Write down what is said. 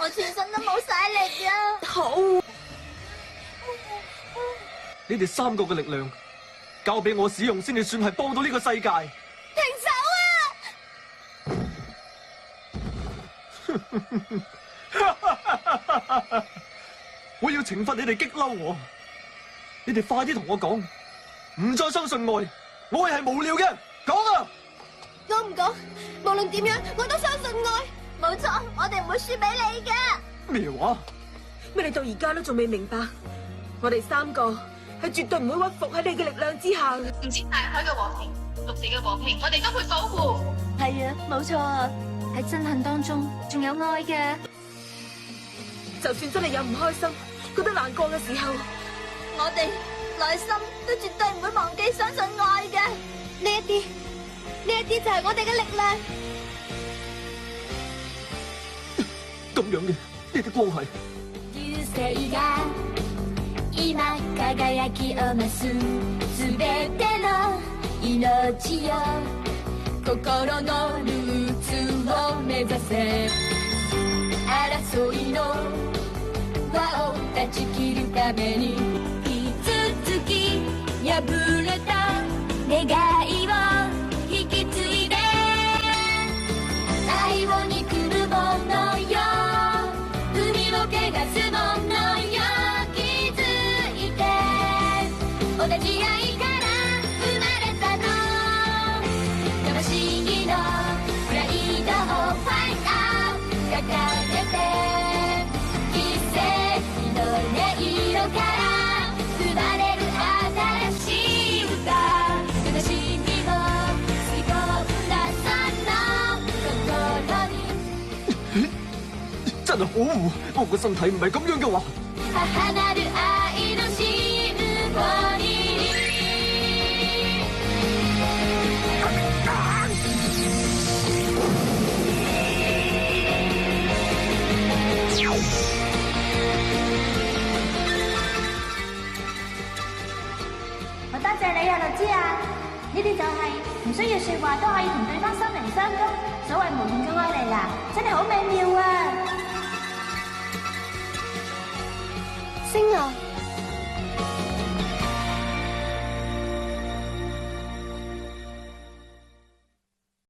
我全身都冇晒力啊！好，你哋三個嘅力量交俾我使用，先至算係幫到呢個世界。停手啊！我要懲罰你哋激嬲我，你哋快啲同我講，唔再相信愛，愛係無聊嘅，講啊！我唔講，無論點樣我都相信愛。冇錯，我哋唔會輸俾你嘅。咩話？乜你到而家都仲未明白？我哋三個係絕對唔會屈服喺你嘅力量之下。唔止大海嘅和平，陸地嘅和平，我哋都會保護。係啊，冇錯啊，喺憎恨當中仲有愛嘅。就算真係有唔開心、覺得難過嘅時候，我哋內心都絕對唔會忘記相信愛嘅。呢一啲就係我哋嘅力量。咁樣嘅呢啲光係。流星が今輝きを増すすべての命よ心のルーツを目指せ争いの輪を断ち切るために傷つき破れた願いを引き継いで最後に来るものよ海を汚すものよ気づいて同じ愛から生まれたの魂のプライドをファイトアウト掲げて奇跡の音色から生まれる新しい歌悲しみも吸い込んだその心に真係好糊，我個身體唔係咁樣嘅話。母なる愛のシンフォニー好多謝你啊，律師啊！呢啲就係唔需要說話都可以同對方心靈相通，所謂無言嘅愛嚟啦，真係